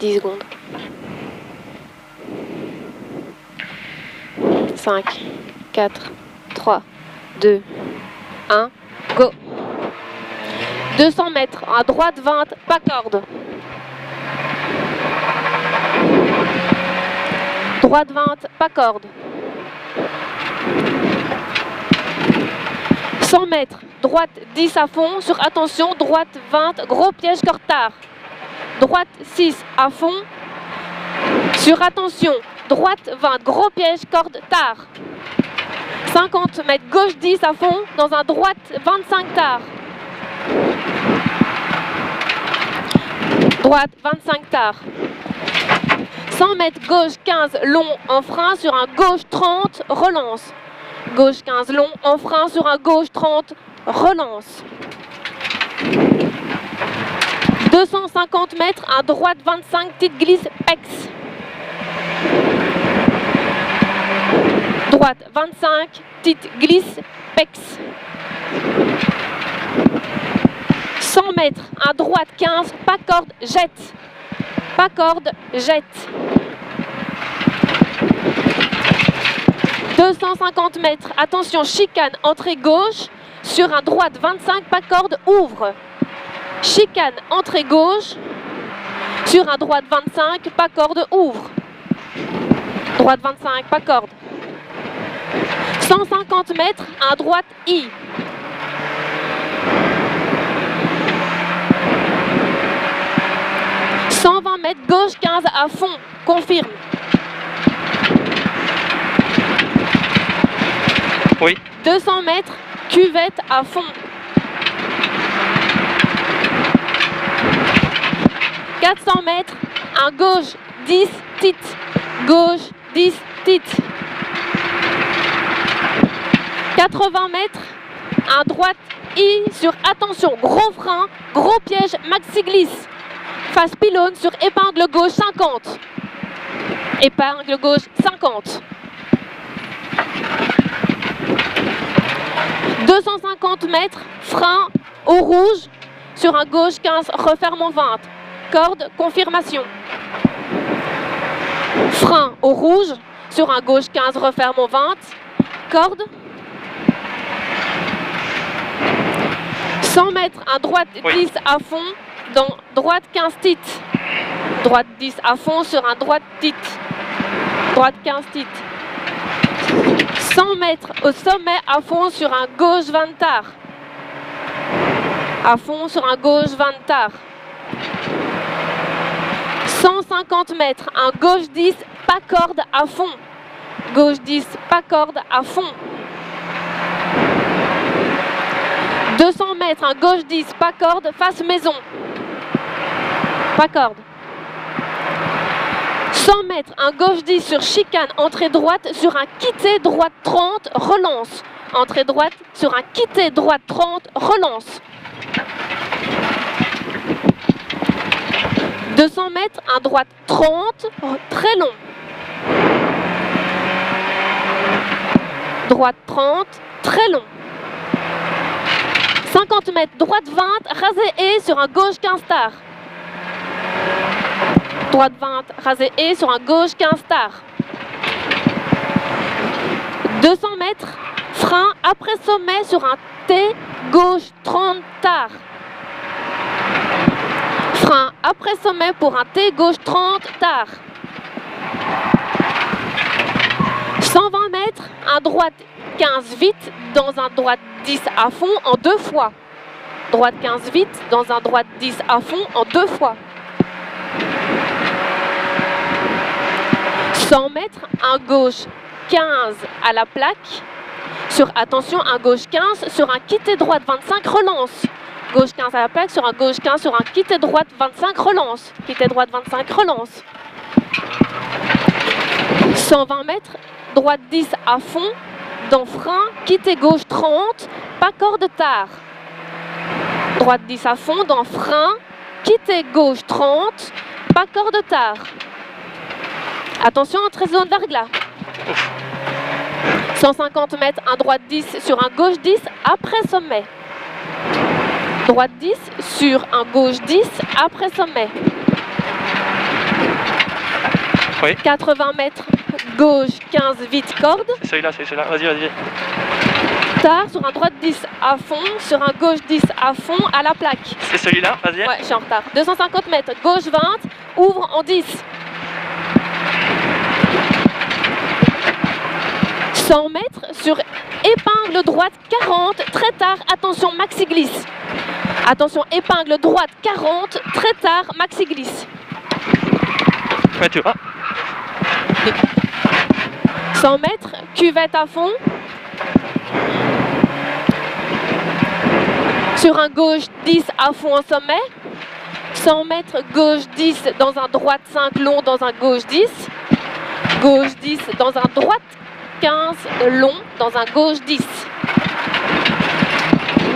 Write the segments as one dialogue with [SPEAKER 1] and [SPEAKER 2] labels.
[SPEAKER 1] 10 secondes. 5, 4, 3, 2, 1, go. 200 mètres, à droite 20, pas corde. Droite 20, pas corde. 100 mètres, droite 10 à fond, sur attention, droite 20, gros piège corde tard. Droite 6 à fond, sur attention, droite 20, gros piège corde tard. 50 mètres, gauche 10 à fond, dans un droite 25 tard. Droite 25 tard. 100 mètres, gauche 15 long en frein sur un gauche 30, relance. Gauche 15 long en frein sur un gauche 30, relance. 250 mètres, à droite 25, petite glisse, pex. Droite 25, petite glisse, pex. 100 mètres, à droite 15, pas corde, jette. Pas corde, jette. 250 mètres, attention, chicane, entrée gauche, sur un droite 25, pas corde, ouvre. Chicane, entrée gauche, sur un droite 25, pas corde, ouvre. Droite 25, pas corde. 150 mètres, à droite, I. « 120 mètres, gauche 15 à fond, confirme.
[SPEAKER 2] Oui.
[SPEAKER 1] 200 mètres, cuvette à fond. 400 mètres, un gauche 10, titre. Gauche 10, titre. 80 mètres, un droite I sur attention, gros frein, gros piège, maxi glisse. Face pylône sur épingle gauche 50. Épingle gauche 50. 250 mètres, frein au rouge sur un gauche 15, refermant 20. Corde, confirmation. Frein au rouge sur un gauche 15, refermant 20. Corde. 100 mètres, un droite 10 à fond, dans droite 15 titres. Droite 10 à fond sur un droite titre. Droite 15 titres. 100 mètres au sommet à fond sur un gauche 20 tard. À fond sur un gauche 20 tard. 150 mètres, un gauche 10, pas corde à fond. Gauche 10, pas corde à fond. 200 mètres, un gauche 10, pas corde, face maison. Pas corde. 100 mètres, un gauche 10 sur chicane, entrée droite sur un quitté droite 30, relance. Entrée droite sur un quitté droite 30, relance. 200 mètres, un droite 30, très long. Droite 30, très long. 50 mètres, droite 20, rasé et sur un gauche 15 tard. Droite 20, rasé et sur un gauche 15 tard. 200 mètres, frein après sommet sur un T, gauche 30 tard. Frein après sommet pour un T, gauche 30 tard. 120 mètres, un droite 15 vite dans un droite 10 à fond en 2 fois. Droite 15 vite dans un droite 10 à fond en 2 fois. 100 mètres, un gauche 15 à la plaque. Sur attention, un gauche 15 sur un quitté droite 25, relance. Gauche 15 à la plaque sur un gauche 15 sur un quitté droite 25, relance. Quitté droite 25, relance. 120 mètres, droite 10 à fond, dans frein, quitté gauche 30, pas corde tard. Droite 10 à fond, dans frein, quitté gauche 30, pas corde tard. Attention, entrée zone verglas. 150 mètres, un droite 10 sur un gauche 10, après sommet. Droite 10 sur un gauche 10, après sommet.
[SPEAKER 2] Oui.
[SPEAKER 1] 80 mètres, gauche 15, vite corde.
[SPEAKER 2] C'est celui-là, c'est celui-là. Vas-y, vas-y.
[SPEAKER 1] Tard, sur un droite 10 à fond, sur un gauche 10 à fond, à la plaque.
[SPEAKER 2] C'est celui-là, vas-y.
[SPEAKER 1] Ouais, je suis en retard. 250 mètres, gauche 20, ouvre en 10. 100 mètres, sur épingle droite 40, très tard, attention, maxi glisse. Attention, épingle droite 40, très tard, maxi glisse.
[SPEAKER 2] Ouais, tu vois.
[SPEAKER 1] 100 mètres, cuvette à fond. Sur un gauche 10 à fond en sommet. 100 mètres, gauche 10 dans un droite 5 long dans un gauche 10. Gauche 10 dans un droite 15 long dans un gauche 10.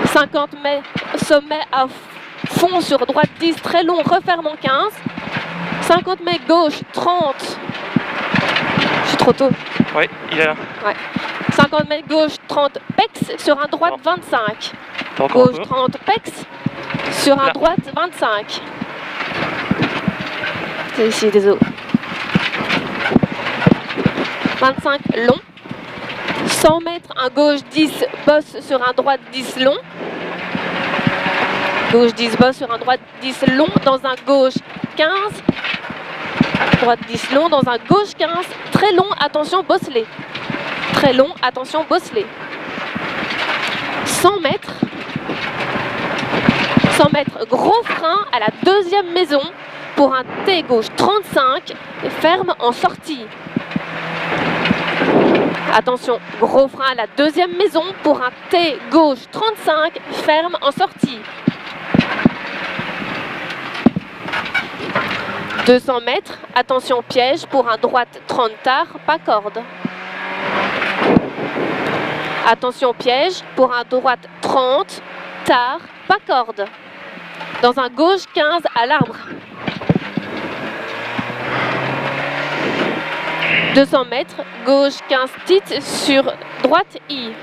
[SPEAKER 1] 50 mètres, sommet à fond sur droite 10 très long, referme en 15. 50 mètres gauche 30. Je suis trop tôt.
[SPEAKER 2] Oui, il est là.
[SPEAKER 1] Ouais. 50 mètres gauche 30 pex sur un droite 25. Gauche 30 pex sur un droite 25. C'est ici, désolé. 25 long. 100 mètres, un gauche 10 bosse sur un droite 10 long. Gauche 10 bosse sur un droite 10 long dans un gauche 15. Droite 10 long dans un gauche 15. Très long, attention, bosselé. Très long, attention, bosselé. 100 mètres. 100 mètres, gros frein à la deuxième maison pour un T gauche 35, ferme en sortie. Attention, gros frein à la deuxième maison pour un T gauche 35, ferme en sortie. 200 mètres, attention piège pour un droite 30 tard, pas corde. Attention piège pour un droite 30 tard, pas corde. Dans un gauche 15 à l'arbre. 200 mètres, gauche 15 titres sur droite I.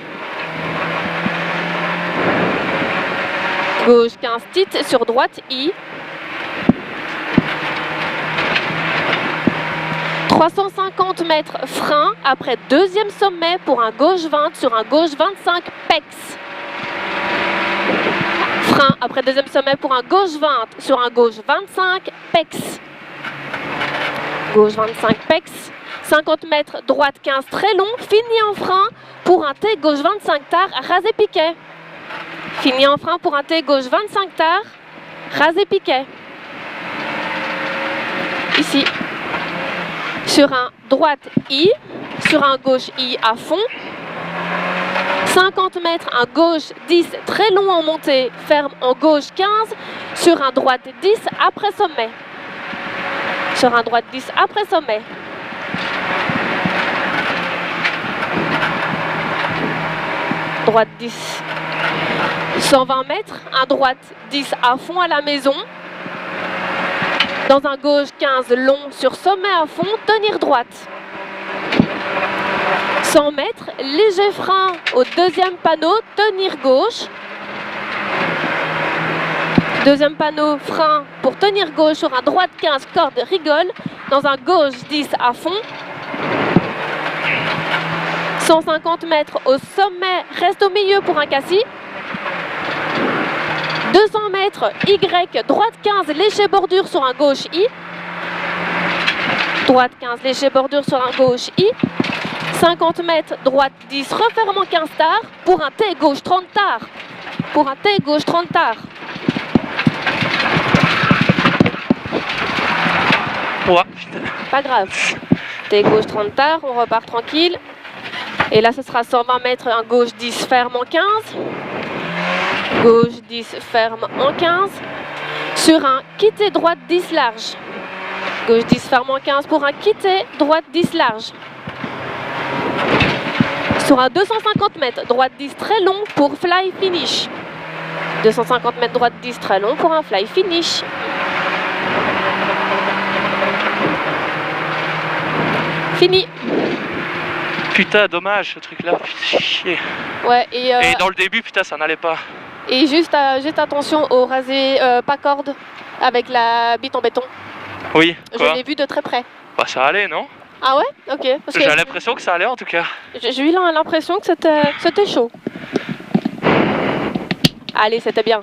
[SPEAKER 1] Gauche 15 titres sur droite I. 350 mètres, frein après deuxième sommet pour un gauche 20 sur un gauche 25 pex. Frein après deuxième sommet pour un gauche 20 sur un gauche 25 pex. Gauche 25 pex. 50 mètres, droite 15 très long, fini en frein pour un T gauche 25 tard, rasé piquet. Fini en frein pour un T gauche 25 tard, rasé piquet. Ici. Sur un droite I, sur un gauche I à fond. 50 mètres, un gauche 10 très long en montée, ferme en gauche 15, sur un droite 10 après sommet. Sur un droite 10 après sommet. Droite 10. 120 mètres, un droite 10 à fond à la maison. Dans un gauche 15 long sur sommet à fond, tenir droite. 100 mètres, léger frein au deuxième panneau, tenir gauche. Deuxième panneau, frein pour tenir gauche sur un droite 15, corde rigole. Dans un gauche 10 à fond. 150 mètres au sommet, reste au milieu pour un cassis. 200 mètres, Y, droite 15, léger bordure sur un gauche I. Droite 15, léger bordure sur un gauche I. 50 mètres, droite 10, refermant 15 tard, pour un T gauche 30 tard. Pour un T gauche 30 tard.
[SPEAKER 2] Ouais.
[SPEAKER 1] Pas grave. T gauche 30 tard, on repart tranquille. Et là, ce sera 120 mètres, un gauche 10, ferme en 15. Gauche 10, ferme en 15. Sur un quitté droite 10 large. Gauche 10, ferme en 15 pour un quitté droite 10 large. Sur un 250 mètres, droite 10 très long pour fly finish. 250 mètres, droite 10 très long pour un fly finish. Fini.
[SPEAKER 2] Putain, dommage ce truc-là, chier.
[SPEAKER 1] Ouais,
[SPEAKER 2] et dans le début, putain, ça n'allait pas.
[SPEAKER 1] Et juste attention au rasé pas corde avec la bite en béton.
[SPEAKER 2] Oui,
[SPEAKER 1] Je l'ai vu de très près.
[SPEAKER 2] Bah ça allait, non?
[SPEAKER 1] Ah ouais? Ok. Parce que
[SPEAKER 2] J'ai l'impression que ça allait en tout cas.
[SPEAKER 1] j'ai eu l'impression que c'était chaud. Allez, c'était bien.